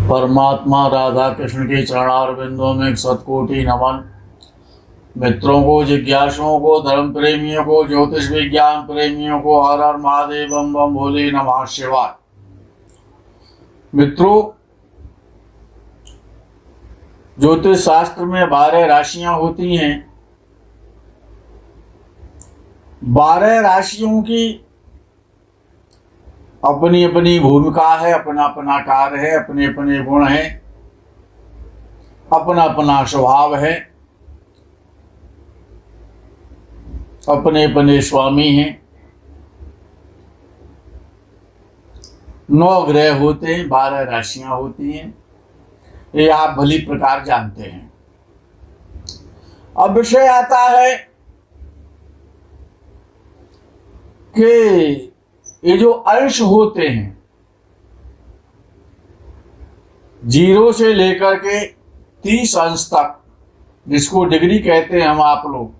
परमात्मा राधा कृष्ण के चरणार बिंदुओं में 100 कोटि नमन। मित्रों को, जिज्ञासुओं को, धर्म प्रेमियों को, ज्योतिष विज्ञान प्रेमियों को हर हर महादेव बम बम भोले नमः शिवाय। मित्रों, ज्योतिष शास्त्र में 12 राशियां होती हैं। 12 राशियों की अपनी अपनी भूमिका है, अपना अपना कार्य है, अपने अपने गुण हैं, अपना अपना स्वभाव है, अपने अपने स्वामी हैं। 9 ग्रह होते हैं, 12 राशियां होती हैं, ये आप भली प्रकार जानते हैं। अब विषय आता है कि ये जो अंश होते हैं 0 से लेकर के 30 अंश तक, जिसको डिग्री कहते हैं हम आप लोग,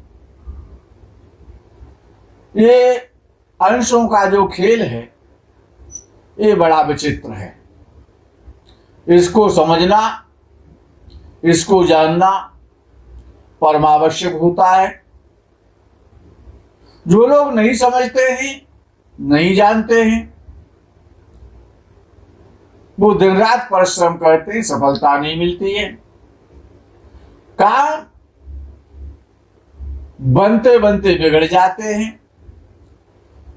ये अंशों का जो खेल है ये बड़ा विचित्र है। इसको समझना, इसको जानना परमावश्यक होता है। जो लोग नहीं समझते हैं, नहीं जानते हैं, वो दिन रात परिश्रम करते हैं, सफलता नहीं मिलती है। काम बनते बनते बिगड़ जाते हैं।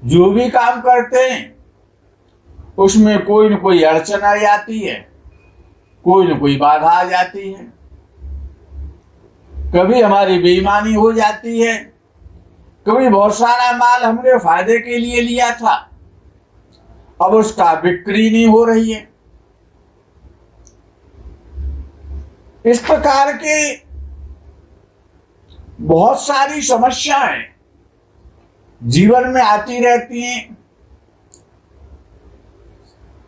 जो भी काम करते हैं उसमें कोई न कोई अड़चन आ जाती है, कोई न कोई बाधा आ जाती है। कभी हमारी बेईमानी हो जाती है, कभी बहुत सारा माल हमने फायदे के लिए लिया था, अब उसका बिक्री नहीं हो रही है। इस प्रकार की बहुत सारी समस्याएं जीवन में आती रहती हैं।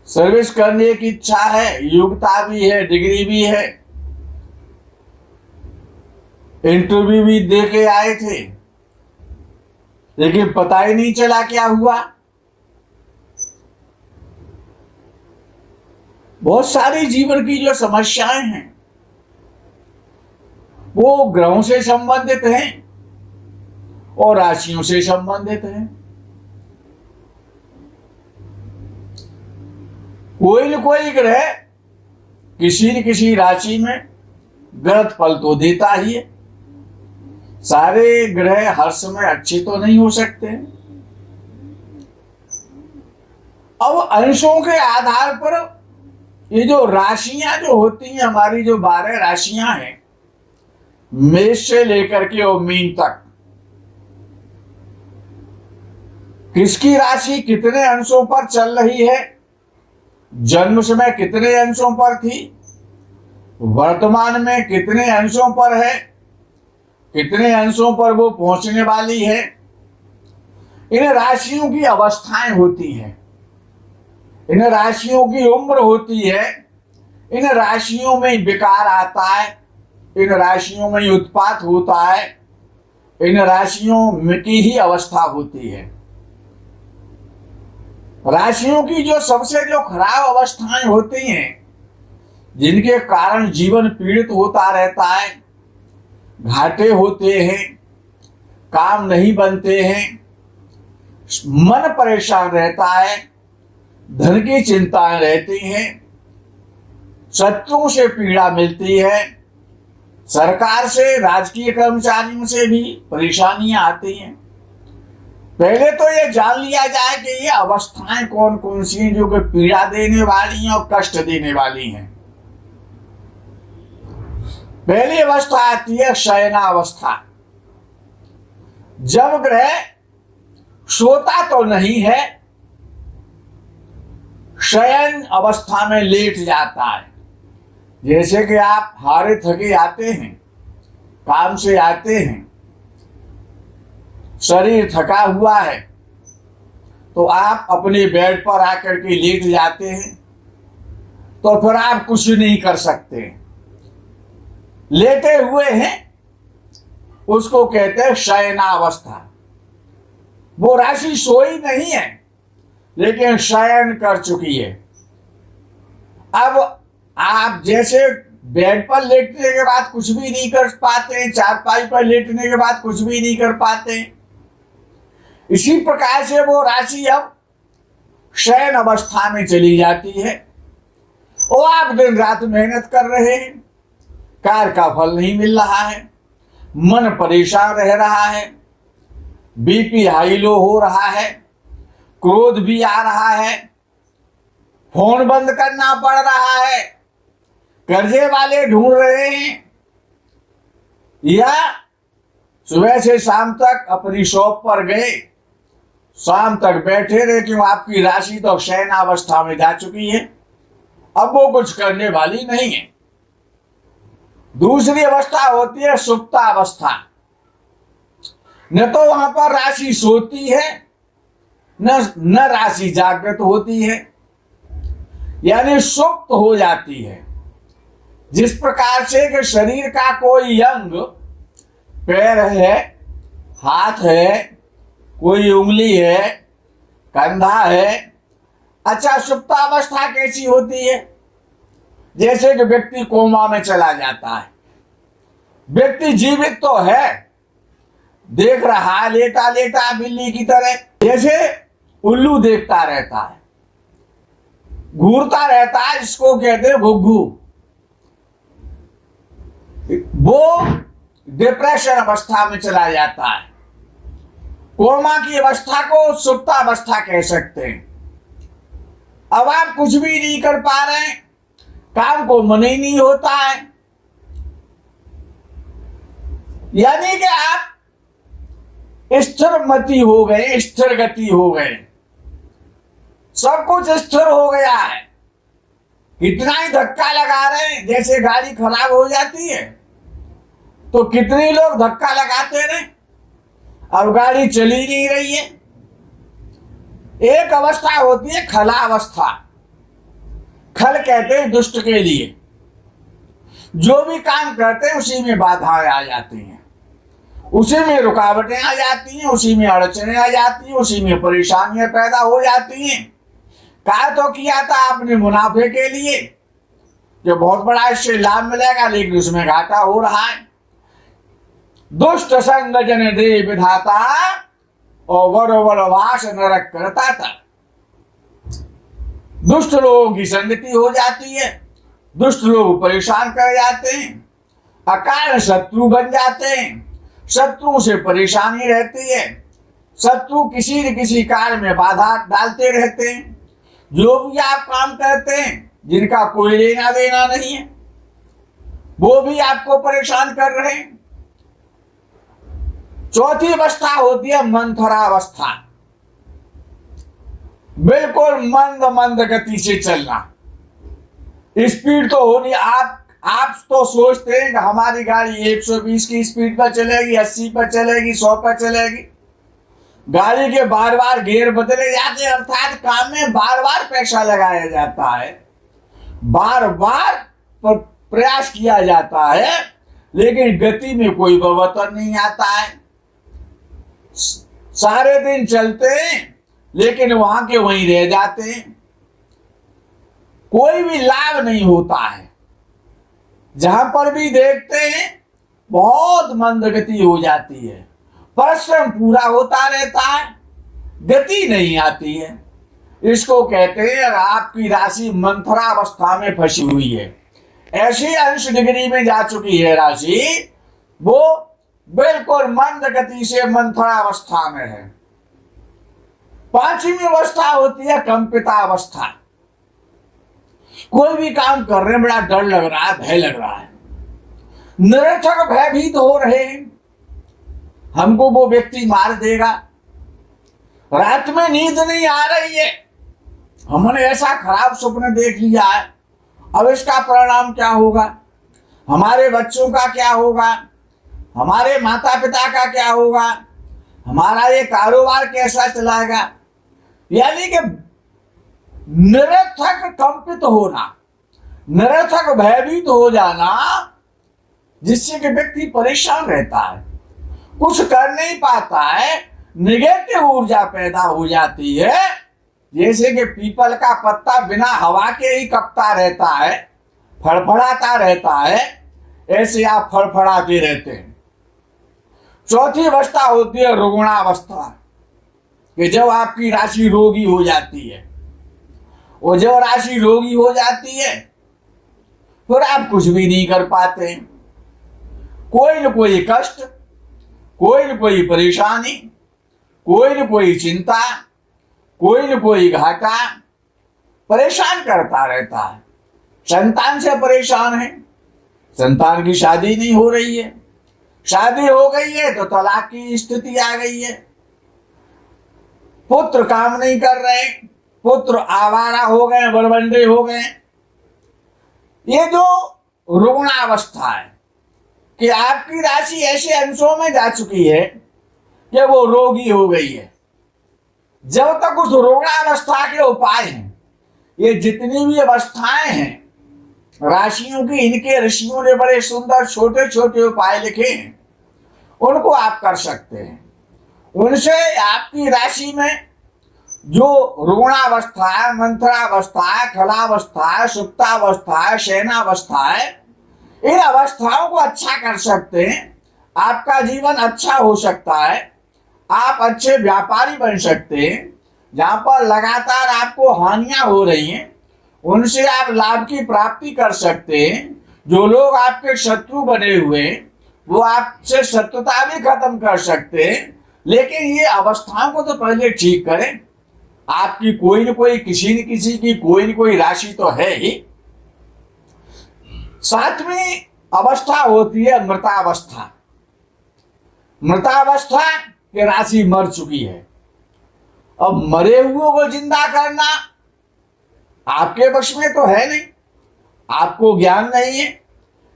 सर्विस करने की इच्छा है, योग्यता भी है, डिग्री भी है, इंटरव्यू भी दे के आए थे, लेकिन पता ही नहीं चला क्या हुआ। बहुत सारी जीवन की जो समस्याएं हैं वो ग्रहों से संबंधित हैं और राशियों से संबंधित हैं। कोई न कोई ग्रह किसी न किसी राशि में गलत फल तो देता ही है। सारे ग्रह हर समय अच्छे तो नहीं हो सकते। अब अंशों के आधार पर ये जो राशियां जो होती हैं, हमारी जो 12 राशियां हैं, मेष से लेकर के और मीन तक, किसकी राशि कितने अंशों पर चल रही है, जन्म समय कितने अंशों पर थी, वर्तमान में कितने अंशों पर है, कितने अंशों पर वो पहुंचने वाली है। इन राशियों की अवस्थाएं होती हैं, इन राशियों की उम्र होती है, इन राशियों में विकार आता है, इन राशियों में उत्पात होता है, इन राशियों की ही अवस्था होती है। राशियों की जो सबसे जो खराब अवस्थाएं होती हैं, जिनके कारण जीवन पीड़ित होता रहता है, घाटे होते हैं, काम नहीं बनते हैं, मन परेशान रहता है, धन की चिंताएं रहती हैं, शत्रुओं से पीड़ा मिलती है, सरकार से, राजकीय कर्मचारियों से भी परेशानियां आती हैं। पहले तो ये जान लिया जाए कि ये अवस्थाएं कौन कौन सी हैं जो कि पीड़ा देने वाली हैं और कष्ट देने वाली हैं। पहली अवस्था आती है शयनावस्था। जब ग्रह सोता तो नहीं है, शयन अवस्था में लेट जाता है। जैसे कि आप हारे थके आते हैं, काम से आते हैं, शरीर थका हुआ है, तो आप अपने बेड पर आकर के लेट जाते हैं, तो फिर आप कुछ नहीं कर सकते। लेटे हुए हैं, उसको कहते हैं शयनावस्था। वो राशि सोई नहीं है, लेकिन शयन कर चुकी है। अब आप जैसे बेड पर लेटने के बाद कुछ भी नहीं कर पाते, चारपाई पर लेटने के बाद कुछ भी नहीं कर पाते, इसी प्रकार से वो राशि अब शयन अवस्था में चली जाती है। और आप दिन रात मेहनत कर रहे हैं, कार्य का फल नहीं मिल रहा है, मन परेशान रह रहा है, बीपी हाई लो हो रहा है, क्रोध भी आ रहा है, फोन बंद करना पड़ रहा है, कर्जे वाले ढूंढ रहे हैं, या सुबह से शाम तक अपनी शॉप पर गए, शाम तक बैठे रहे, क्यों आपकी राशि तो शयनावस्था में जा चुकी है, अब वो कुछ करने वाली नहीं है। दूसरी अवस्था होती है सुप्तावस्था। न तो वहां पर राशि सोती है, न राशि जागृत होती है, यानी सुप्त हो जाती है। जिस प्रकार से कि शरीर का कोई अंग, पैर है, हाथ है, कोई उंगली है, कंधा है, अच्छा सुप्तावस्था कैसी होती है? जैसे कि व्यक्ति कोमा में चला जाता है, व्यक्ति जीवित तो है, देख रहा है लेटा लेटा बिल्ली की तरह, जैसे उल्लू देखता रहता है, घूरता रहता है, इसको कहते हैं घुघू। वो डिप्रेशन अवस्था में चला जाता है। कोमा की अवस्था को सुप्तावस्था कह सकते हैं। अब आप कुछ भी नहीं कर पा रहे, काम को मन ही नहीं होता है, यानी कि आप स्थिर मति हो गए, स्थिर गति हो गए, सब कुछ स्थिर हो गया है। कितना ही धक्का लगा रहे हैं, जैसे गाड़ी खराब हो जाती है तो कितने लोग धक्का लगाते रहे, अब गाड़ी चली नहीं रही है। एक अवस्था होती है खला अवस्था। खल कहते हैं दुष्ट के लिए, जो भी काम करते हैं उसी में बाधाएं आ जाती हैं, उसी में रुकावटें आ जाती हैं, उसी में अड़चने आ जाती हैं, उसी में परेशानियां पैदा हो जाती हैं। कहा तो किया था आपने मुनाफे के लिए, जो बहुत बड़ा इससे लाभ मिलेगा, लेकिन उसमें घाटा हो रहा है। दुष्ट संग जन दे विधाता और वर वास नरक करता था। दुष्ट लोगों की संगति हो जाती है, दुष्ट लोग परेशान कर जाते हैं, अकारण शत्रु बन जाते हैं, शत्रुओं से परेशानी रहती है, शत्रु किसी न किसी कार्य में बाधा डालते रहते हैं। जो भी आप काम करते हैं, जिनका कोई लेना देना नहीं है, वो भी आपको परेशान कर रहे हैं। चौथी अवस्था होती है मंथरा अवस्था। बिल्कुल मंद मंद गति से चलना, स्पीड तो होनी। आप तो सोचते हैं कि हमारी गाड़ी 120 की स्पीड पर चलेगी, 80 पर चलेगी, 100 पर चलेगी। गाड़ी के बार बार गियर बदले जाते हैं, अर्थात काम में बार बार पैसा लगाया जाता है, बार बार प्रयास किया जाता है, लेकिन गति में कोई परिवर्तन नहीं आता है। सारे दिन चलते हैं, लेकिन वहां के वहीं रह जाते हैं, कोई भी लाभ नहीं होता है। जहां पर भी देखते हैं बहुत मंद गति हो जाती है, परिश्रम पूरा होता रहता है, गति नहीं आती है। इसको कहते हैं आपकी राशि मंथरा अवस्था में फंसी हुई है, ऐसी अंश डिग्री में जा चुकी है राशि, वो बिल्कुल मंद गति से मंथरा अवस्था में है। पांचवी अवस्था होती है कंपिता अवस्था। कोई भी काम कर रहे हैं, बड़ा डर लग रहा है, भय लग रहा है, निरर्थक भयभीत हो रहे हैं, हमको वो व्यक्ति मार देगा, रात में नींद नहीं आ रही है, हमने ऐसा खराब स्वप्न देख लिया है, अब इसका परिणाम क्या होगा, हमारे बच्चों का क्या होगा, हमारे माता पिता का क्या होगा, हमारा ये कारोबार कैसा चलाएगा। यानी कि निरर्थक कंपित होना, निरर्थक भयभीत हो जाना, जिससे कि व्यक्ति परेशान रहता है, कुछ कर नहीं पाता है, निगेटिव ऊर्जा पैदा हो जाती है। जैसे कि पीपल का पत्ता बिना हवा के ही कपता रहता है, फड़फड़ाता रहता है, ऐसे आप फड़फड़ाते रहते हैं। चौथी अवस्था होती है रुग्णावस्था, कि जब आपकी राशि रोगी हो जाती है। और जब राशि रोगी हो जाती है फिर आप कुछ भी नहीं कर पाते। कोई न कोई कष्ट, कोई न कोई परेशानी, कोई न कोई चिंता, कोई न कोई घाटा परेशान करता रहता है। संतान से परेशान है, संतान की शादी नहीं हो रही है, शादी हो गई है तो तलाक की स्थिति आ गई है, पुत्र काम नहीं कर रहे, पुत्र आवारा हो गए, बड़बंडे हो गए। ये जो रुग्णावस्था है कि आपकी राशि ऐसे अंशों में जा चुकी है कि वो रोगी हो गई है। जब तक उस रुग्णावस्था के उपाय हैं, ये जितनी भी अवस्थाएं हैं राशियों की, इनके ऋषियों ने बड़े सुंदर छोटे छोटे उपाय लिखे हैं, उनको आप कर सकते हैं। उनसे आपकी राशि में जो रुग्णावस्था है, मंथरावस्था है, खलावस्था है, सुप्तावस्था है, शयनावस्था है, इन अवस्थाओं को अच्छा कर सकते हैं। आपका जीवन अच्छा हो सकता है, आप अच्छे व्यापारी बन सकते हैं। जहां पर लगातार आपको हानियां हो रही हैं उनसे आप लाभ की प्राप्ति कर सकते हैं। जो लोग आपके शत्रु बने हुए हैं वो आपसे शत्रुता भी खत्म कर सकते हैं। लेकिन ये अवस्थाओं को तो पहले ठीक करें। आपकी कोई न कोई, किसी न किसी की कोई न कोई राशि तो है ही। सातवीं अवस्था होती है मृतावस्था। मृतावस्था की राशि मर चुकी है। अब मरे हुए को जिंदा करना आपके वश में तो है नहीं। आपको ज्ञान नहीं है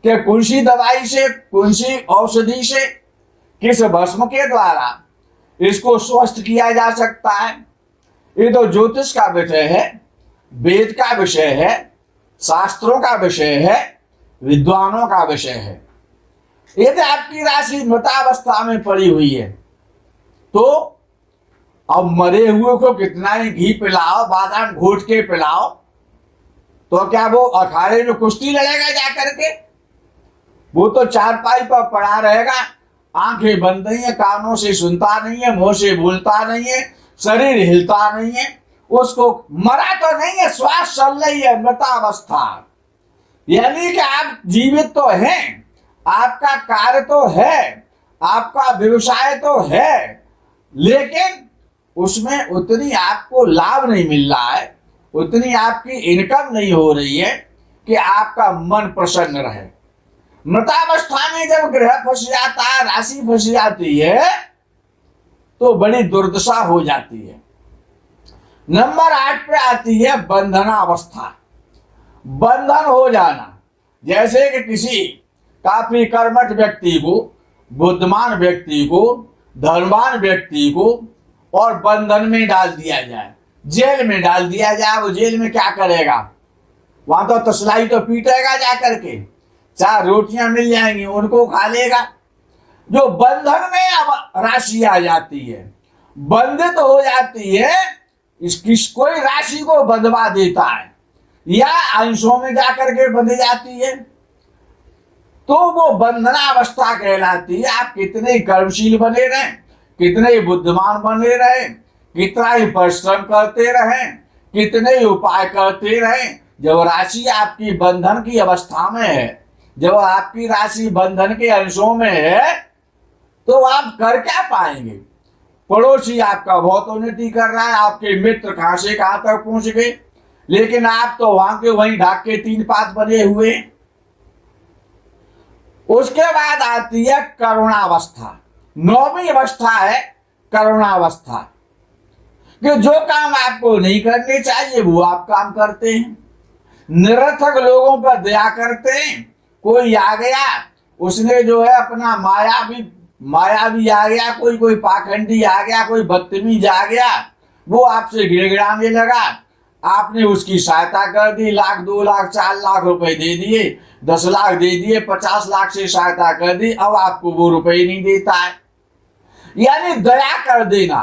कि कौन सी दवाई से, कौन सी औषधि से, किस भस्म के द्वारा इसको स्वस्थ किया जा सकता है। ये तो ज्योतिष का विषय है, वेद का विषय है, शास्त्रों का विषय है, विद्वानों का विषय है। यदि आपकी राशि मृतावस्था में पड़ी हुई है तो अब मरे हुए को कितना ही घी पिलाओ, बादाम घोट के पिलाओ, तो क्या वो अखाड़े में कुश्ती लड़ेगा जाकर के? वो तो चारपाई पर पड़ा रहेगा, आंखें बंद नहीं है, कानों से सुनता नहीं है, मुंह से बोलता नहीं है, शरीर हिलता नहीं है। उसको मरा तो नहीं है, श्वास चल रही है, मृतावस्था। यानी कि आप जीवित तो हैं, आपका कार्य तो है, आपका व्यवसाय तो है, लेकिन उसमें उतनी आपको लाभ नहीं मिल रहा है, उतनी आपकी इनकम नहीं हो रही है कि आपका मन प्रसन्न रहे। मृतावस्था में जब ग्रह फंस जाता है, राशि फंस जाती है, तो बड़ी दुर्दशा हो जाती है। नंबर 8 पे आती है बंधनावस्था। बंधन हो जाना, जैसे कि किसी काफी कर्मठ व्यक्ति को, बुद्धिमान व्यक्ति को, धनवान व्यक्ति को और बंधन में डाल दिया जाए, जेल में डाल दिया जाए। वो जेल में क्या करेगा? वहां तो तसलाई तो पीटेगा जाकर के, 4 रोटियां मिल जाएंगी उनको खा लेगा। जो बंधन में अब राशि आ जाती है, बंधित हो जाती है, इसकी कोई राशि को बंधवा देता है या अंशों में जाकर के बंध जाती है, तो वो बंधनावस्था कहलाती है। आप कितने कर्मशील बने रहें, कितने ही बुद्धिमान बने रहें, कितना ही परिश्रम करते रहें, कितने ही उपाय करते रहें, जब राशि आपकी बंधन की अवस्था में है, जब आपकी राशि बंधन के अंशों में है, तो आप कर क्या पाएंगे? पड़ोसी आपका बहुत उन्नति कर रहा है, आपके मित्र कहां से कहां तक पहुंच गए, लेकिन आप तो वहां के वहीं ढाक के 3 पात बने हुए। उसके बाद आती है करुणावस्था। 9वीं अवस्था है करुणावस्था, कि जो काम आपको नहीं करने चाहिए वो आप काम करते हैं, निरर्थक लोगों पर दया करते हैं। कोई आ गया, उसने जो है अपना माया भी आ गया, कोई पाखंडी आ गया, कोई बदतमीज आ गया, वो आपसे गिड़गिड़ाने लगा, आपने उसकी सहायता कर दी, 1 लाख 2 लाख 4 लाख रुपए दे दिए, 10 लाख दे दिए, 50 लाख से सहायता कर दी, अब आपको वो रुपए नहीं देता है। यानी दया कर देना,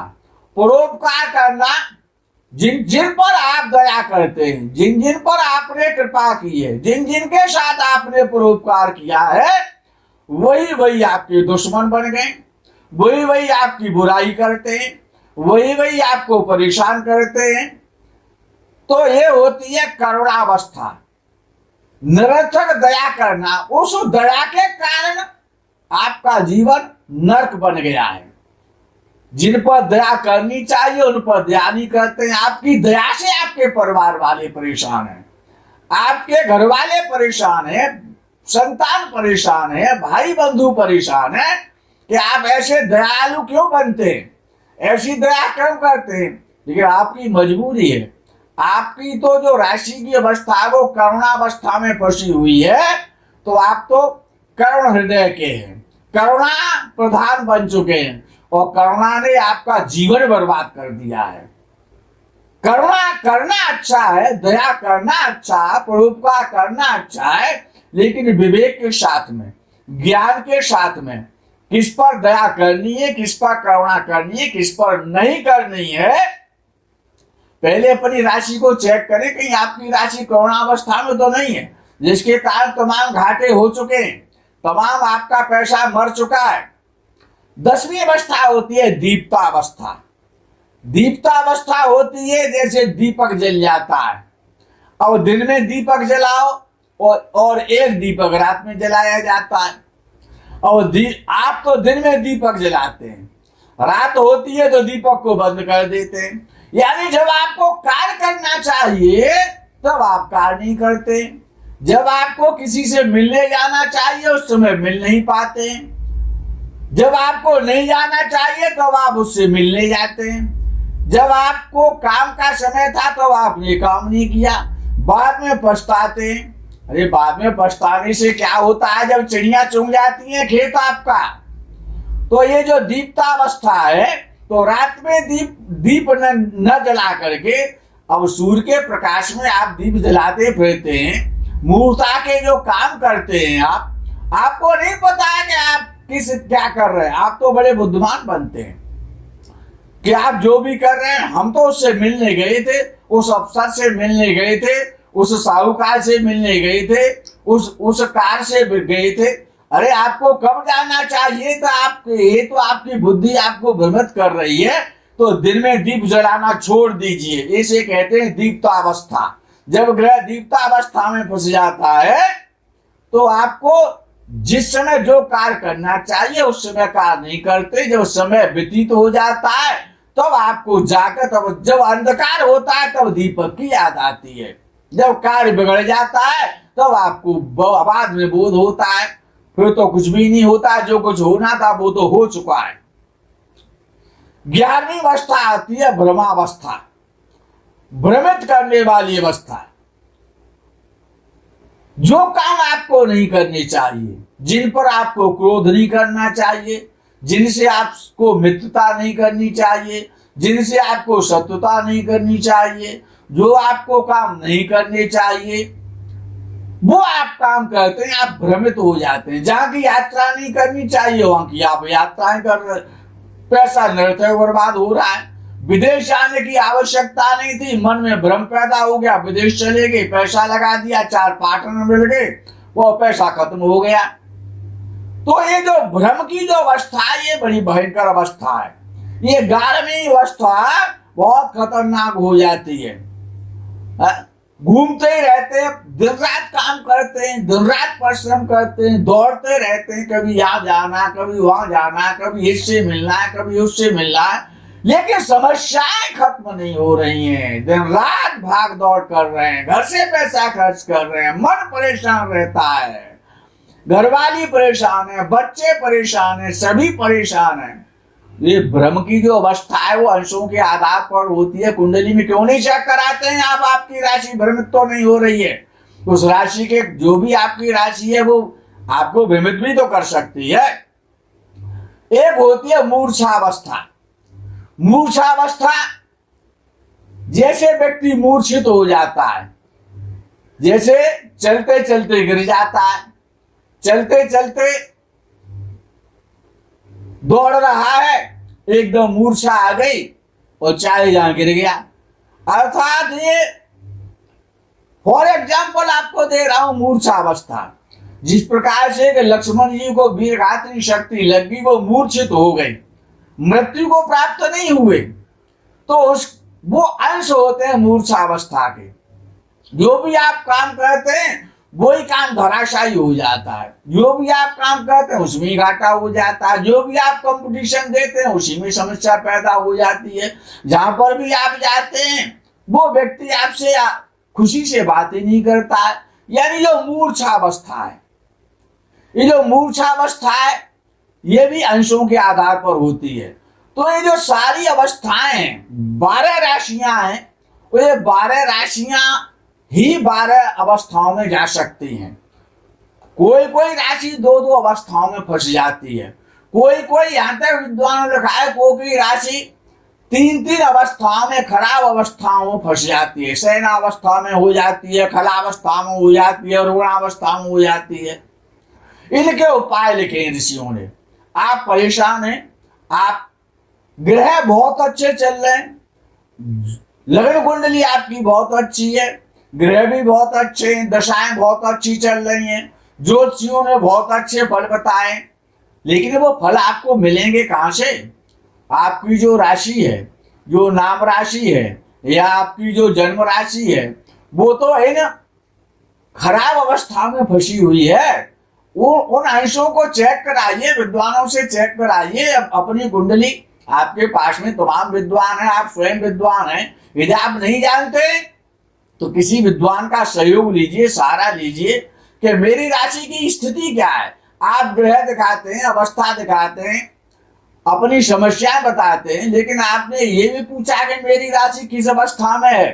परोपकार करना, जिन जिन पर आप दया करते हैं, जिन जिन पर आपने कृपा की है, जिन जिन के साथ आपने परोपकार किया है, वही वही आपके दुश्मन बन गए, वही वही आपकी बुराई करते हैं, वही वही आपको परेशान करते हैं। तो ये होती है करुणावस्था। निरर्थक दया करना, उस दया के कारण आपका जीवन नरक बन गया है। जिन पर दया करनी चाहिए उन पर दया नहीं करते हैं। आपकी दया से आपके परिवार वाले परेशान हैं, आपके घर वाले परेशान हैं, संतान परेशान है, भाई बंधु परेशान है कि आप ऐसे दयालु क्यों बनते हैं, ऐसी दया क्यों करते हैं। लेकिन आपकी मजबूरी है, आपकी तो जो राशि की अवस्था है वो करुणावस्था में फंसी हुई है। तो आप तो करुण हृदय के हैं, करुणा प्रधान बन चुके हैं और करुणा ने आपका जीवन बर्बाद कर दिया है। करुणा करना अच्छा है, दया करना अच्छा है, परोपकार करना अच्छा है, लेकिन विवेक के साथ में, ज्ञान के साथ में, किस पर दया करनी है, किस पर करुणा करनी है, किस पर नहीं करनी है। पहले अपनी राशि को चेक करें, कहीं आपकी राशि करुणावस्था में तो नहीं है, जिसके कारण तमाम घाटे हो चुके हैं, तमाम आपका पैसा मर चुका है। 10वीं अवस्था होती है दीप्तावस्था। दीप्तावस्था होती है जैसे दीपक जल जाता है, और दिन में दीपक जलाओ और एक दीपक रात में जलाया जाता है। और आप तो दिन में दीपक जलाते हैं, रात होती है तो दीपक को बंद कर देते हैं। यानी जब आपको कार्य करना चाहिए तब आप कार्य नहीं करते, जब आपको किसी से मिलने जाना चाहिए उस समय मिल नहीं पाते, जब आपको नहीं जाना चाहिए तब आप उससे मिलने जाते हैं, जब आपको काम का समय था तो आपने काम नहीं किया, बाद में पछताते हैं। अरे बाद में पछताने से क्या होता है, जब चिड़िया चुग जाती हैं खेत आपका। तो ये जो दीप्तावस्था है, तो रात में दीप न जला करके अब सूर्य के प्रकाश में आप दीप जलाते फिरते हैं, मूर्ता के जो काम करते हैं आपको नहीं पता है कि आप क्या कर रहे हैं। आप तो बड़े बुद्धिमान बनते हैं कि आप जो भी कर रहे हैं, हम तो उससे मिलने गए थे, उस अफसर से मिलने गए थे, उस साहूकार से मिलने गए थे, उस कार से गए थे। अरे आपको कब जाना चाहिए था, ये तो आपकी बुद्धि आपको भ्रमित कर रही है। तो दिन में दीप जलाना छोड़ दीजिए, इसे कहते हैं दीप्तावस्था। जब ग्रह दीप्तावस्था में फंस जाता है तो आपको जिस समय जो कार्य करना चाहिए उस समय कार्य नहीं करते। जब समय व्यतीत हो जाता है तब आपको जाकर, तब जब अंधकार होता है तब दीपक की याद आती है। जब कार्य बिगड़ जाता है तब आपको बाद में बोध होता है, फिर तो कुछ भी नहीं होता, जो कुछ होना था वो तो हो चुका है। 11वीं अवस्था आती है भ्रमावस्था, भ्रमित करने वाली अवस्था। जो काम आपको नहीं करने चाहिए, जिन पर आपको क्रोध नहीं करना चाहिए, जिनसे आपको मित्रता नहीं करनी चाहिए, जिनसे आपको शत्रुता नहीं करनी चाहिए, जो आपको काम नहीं करने चाहिए वो आप काम करते हैं, आप भ्रमित हो जाते हैं। जहां की यात्रा नहीं करनी चाहिए वहां की आप यात्राएं कर रहे, पैसा निरर्थक बर्बाद हो रहा है। विदेश जाने की आवश्यकता नहीं थी, मन में भ्रम पैदा हो गया, विदेश चले गए, पैसा लगा दिया, 4 पार्टनर मिल गए, वो पैसा खत्म हो गया। तो ये जो भ्रम की जो अवस्था है ये बड़ी भयंकर अवस्था है। ये 11वीं अवस्था बहुत खतरनाक हो जाती है। घूमते ही रहते हैं, दिन रात काम करते हैं, दिन रात परिश्रम करते हैं, दौड़ते रहते हैं, कभी यहाँ जाना, कभी वहां जाना, कभी इससे मिलना है, कभी उससे मिलना है, लेकिन समस्याएं खत्म नहीं हो रही हैं। दिन रात भाग दौड़ कर रहे हैं, घर से पैसा खर्च कर रहे हैं, मन परेशान रहता है, घरवाली परेशान है, बच्चे परेशान है, सभी परेशान है। ये भ्रम की जो अवस्था है वो अंशों के आधार पर होती है। कुंडली में क्यों नहीं चेक कराते हैं आप, आपकी राशि भ्रमित तो नहीं हो रही है। उस राशि के जो भी आपकी राशि है वो आपको भ्रमित भी तो कर सकती है। एक होती है मूर्छावस्था। मूर्छावस्था जैसे व्यक्ति मूर्छित हो जाता है, जैसे चलते चलते गिर जाता है, चलते चलते दौड़ रहा है, एकदम मूर्छा आ गई और चाहे जहां गिर गया। अर्थात ये फॉर एग्जाम्पल आपको दे रहा हूं मूर्छा अवस्था। जिस प्रकार से कि लक्ष्मण जी को वीरघातनी शक्ति लगी, वो मूर्छित हो गई, मृत्यु को प्राप्त नहीं हुए, तो उस वो अंश होते हैं मूर्छा अवस्था के। जो भी आप काम करते हैं वही काम धराशायी हो जाता है, जो भी आप काम करते हैं उसमें घाटा हो जाता है, जो भी आप कंपटीशन देते हैं उसी में समस्या पैदा हो जाती है। जहां पर भी आप जाते हैं वो व्यक्ति आपसे खुशी से बातें नहीं करता है, यानी जो मूर्छा अवस्था है। ये जो मूर्छा अवस्था है ये भी अंशों के आधार पर होती है। तो ये जो सारी अवस्थाएं हैं, 12 राशियां हैं, वो ये 12 राशियां ही 12 अवस्थाओं में जा सकती हैं। कोई कोई राशि 2-2 अवस्थाओं में फंस जाती है, कोई कोई यहां तक विद्वानों ने लिखा है कोई राशि 3-3 अवस्थाओं में, खराब अवस्थाओं में फंस जाती है। शयन अवस्था में हो जाती है, खला अवस्था में हो जाती है, रुग्णावस्था में हो जाती है। इनके उपाय लिखे ऋषियों ने। आप परेशान हैं, आप ग्रह बहुत अच्छे चल रहे हैं, लगन कुंडली आपकी बहुत अच्छी है, ग्रह भी बहुत अच्छे हैं, दशाएं बहुत अच्छी चल रही हैं, ज्योतिषियों ने बहुत अच्छे फल बताए, लेकिन वो फल आपको मिलेंगे कहां से? आपकी जो राशि है, जो नाम राशि है या आपकी जो जन्म राशि है, वो तो है ना खराब अवस्था में फंसी हुई है। वो उन अंशों को चेक कराइए, विद्वानों से चेक कराइए। अपनी कुंडली आपके पास में तमाम विद्वान हैं, आप स्वयं विद्वान हैं। यदि आप नहीं जानते तो किसी विद्वान का सहयोग लीजिए, सहारा लीजिए कि मेरी राशि की स्थिति क्या है। आप ग्रह दिखाते हैं, अवस्था दिखाते हैं, अपनी समस्याएं बताते हैं, लेकिन आपने ये भी पूछा कि मेरी राशि किस अवस्था में है,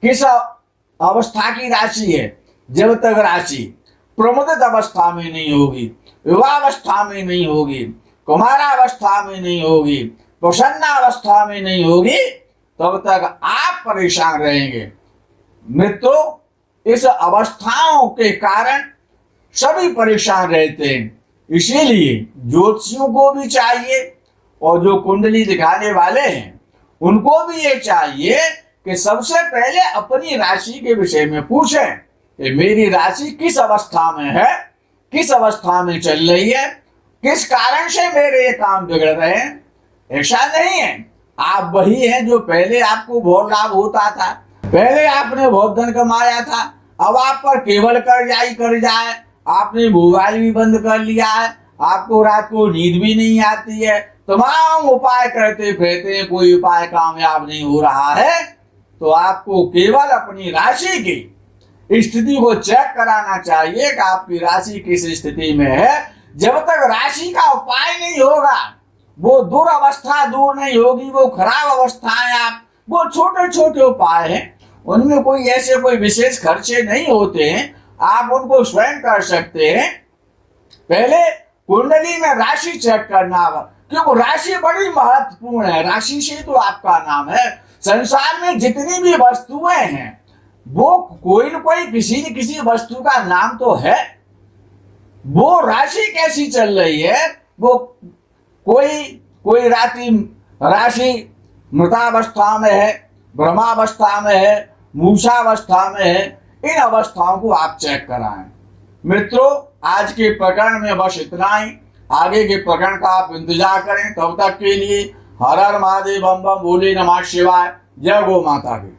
किस अवस्था की राशि है। जब तक राशि प्रमुदित अवस्था में नहीं होगी, विवाहावस्था में नहीं होगी, कुमारावस्था में नहीं होगी, प्रसन्नावस्था में नहीं होगी, तब तक आप परेशान रहेंगे। मित्रों, इस अवस्थाओं के कारण सभी परेशान रहते हैं। इसीलिए ज्योतिषियों को भी चाहिए और जो कुंडली दिखाने वाले हैं उनको भी ये चाहिए कि सबसे पहले अपनी राशि के विषय में पूछें कि मेरी राशि किस अवस्था में है, किस अवस्था में चल रही है, किस कारण से मेरे ये काम बिगड़ रहे हैं। ऐसा नहीं है आप वही हैं जो पहले आपको बहुत लाभ होता था, पहले आपने बहुत धन कमाया था, अब आप पर केवल कर जाए, आपने मोबाइल भी बंद कर लिया है, आपको रात को नींद भी नहीं आती है, तमाम उपाय करते फिरते हैं, कोई उपाय कामयाब नहीं हो रहा है। तो आपको केवल अपनी राशि की स्थिति को चेक कराना चाहिए कि आपकी राशि किस स्थिति में है। जब तक राशि का उपाय नहीं होगा, वो दुर्वस्था दूर नहीं होगी, वो खराब अवस्थाएं आप, वो छोटे छोटे उपाय हैं, उनमें कोई ऐसे कोई विशेष खर्चे नहीं होते हैं, आप उनको स्वयं कर सकते हैं। पहले कुंडली में राशि चेक करना होगा, क्योंकि राशि बड़ी महत्वपूर्ण है। राशि से तो आपका नाम है। संसार में जितनी भी वस्तुएं हैं वो कोई न कोई किसी न किसी वस्तु का नाम तो है। वो राशि कैसी चल रही है, वो कोई राशि मृतावस्था में है, ब्रह्मावस्था में है, मूषावस्था में है। इन अवस्थाओं को आप चेक कराएं। मित्रों, आज के प्रकरण में बस इतना ही। आगे के प्रकरण का आप इंतजार करें। तब तक के लिए हर हर महादेव, बम बम भोले, नमः शिवाय। जय गौ माता की।